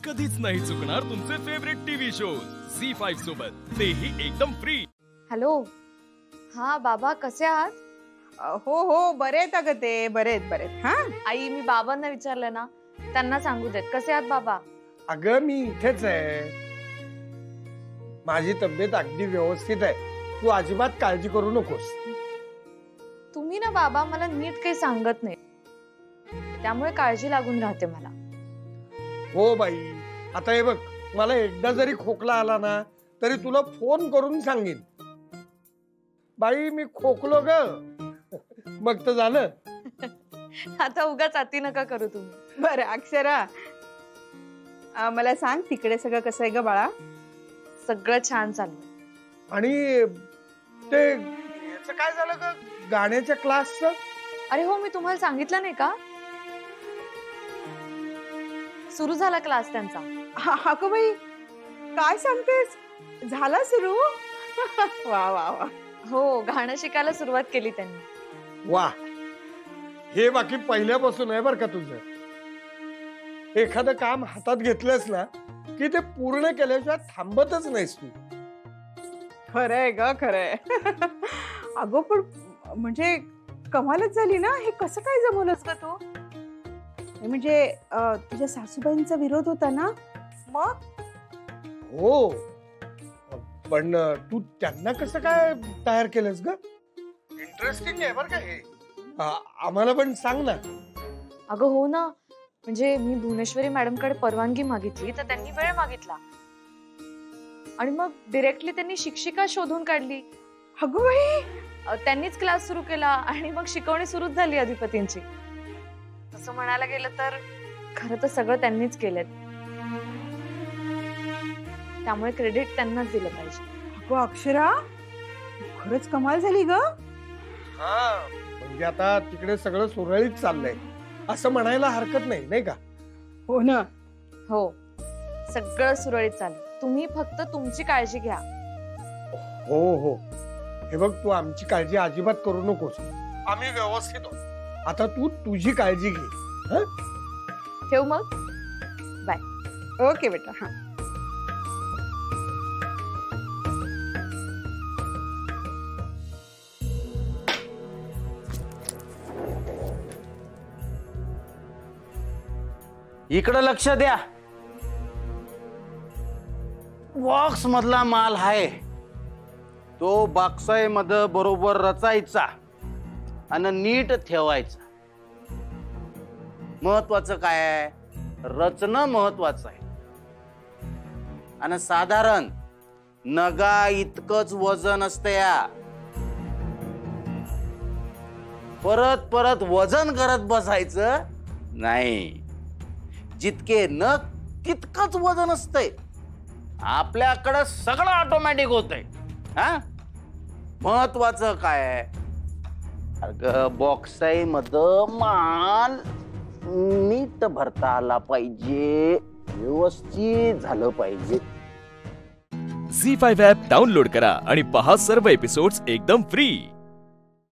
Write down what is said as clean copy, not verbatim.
कधीच नाही चुकणार तुमचे फेवरेट टीव्ही शोज झी5 सोबत, तेही एकदम फ्री। हॅलो, हा बाबा कसे आहात? हो हो बरे आहेत अगं, ते बरेत बरेत। हा आई, मी बाबांना विचारलं ना, त्यांना सांगू देत। कसे आहात बाबा? अगं मी इथेच आहे, माझी तब्येत अगदी व्यवस्थित आहे, तू अजिबात काळजी करू नकोस। तुम्ही ना बाबा मला नीट काही सांगत नाही, त्यामुळे काळजी लागून राहते मला। हो बाई, आता हे बघ, मला एकदा जरी खोकला आला ना तरी तुला फोन करून सांगेन, बाई मी खोकलो ग, मग तर झालं। आता उगाच अति नका करू तुम्ही। बरं अक्षरा, मला सांग तिकडे सगळं कसं आहे ग बाळा? सगळं छान चाललंय। आणि ते याचं काय झालं ग, गाण्याच्या क्लासचं? अरे हो, मी तुम्हाला सांगितलं नाही का, सुरू झाला क्लास त्यांचा। हा का बाई, काय सांगतेस, झाला सुरू? वा वा वा। हो, गाणं शिकायला सुरुवात केली त्यांनी। वा, हे बाकी पहिल्यापासून आहे बर का तुझं। एखादं काम हातात घेतलंस ना की ते पूर्ण केल्याशिवाय थांबतच नाहीस तू। खरंय ग, खरंय। अगो पण म्हणजे कमालच झाली ना, हे कसं काय जमवलंस का तू? म्हणजे तुझ्या सासूबाईंचा विरोध होता ना, मग? हो, पण तू त्यांना कसं काय तयार केलंस ग? इंटरेस्टिंग आहे बरं का हे, आम्हाला पण सांग ना। अगं हो ना, म्हणजे मी भुवनेश्वरी मॅडमकडे परवानगी मागितली तर त्यांनी वेळ मागितला, आणि मग डायरेक्टली त्यांनी शिक्षिका शोधून काढली। अगं बाई, त्यांनीच क्लास सुरू केला आणि मग शिकवणी सुरूच झाली अधिपतींची। तसं म्हणायला गेलं तर खरं तर सगळं त्यांनीच केलंय, त्यामुळे क्रेडिट त्यांनाच दिलं पाहिजे। अगं अक्षरा, खरंच कमाल झाली ग। हा, म्हणजे आता तिकडे सगळं सुरळीत चाललंय असं म्हणायला हरकत नाही, नाही का? हो ना। हो, सगळं सुरळीत चालेल, तुम्ही फक्त तुमची काळजी घ्या। हो हो, हे बघ, तू आमची काळजी अजिबात करू नकोस, आम्ही व्यवस्थित आहोत। आता तू तुझी काळजी घे। हं? ठेव मग, बाय। ओके बेटा। हा इकडे लक्ष द्या, बॉक्स मधला माल आहे तो बॉक्साई मध्ये बरोबर रचायचा आणि नीट ठेवायचा। महत्वाचं काय आहे, रचना महत्वाचं आहे, आणि साधारण नगा इतकंच वजन असतं या। परत परत वजन करत बसायचं नाही, जितके नग तितकंच वजन असतंय। आपल्याकडे सगळं ऑटोमॅटिक होतंय। हा, महत्वाचं काय आहे, अगं बॉक्साई मध्ये माल नीट भरता आला पाहिजे, व्यवस्थित झालं पाहिजे। झी5 ॲप डाउनलोड करा आणि पहा सर्व एपिसोड्स एकदम फ्री।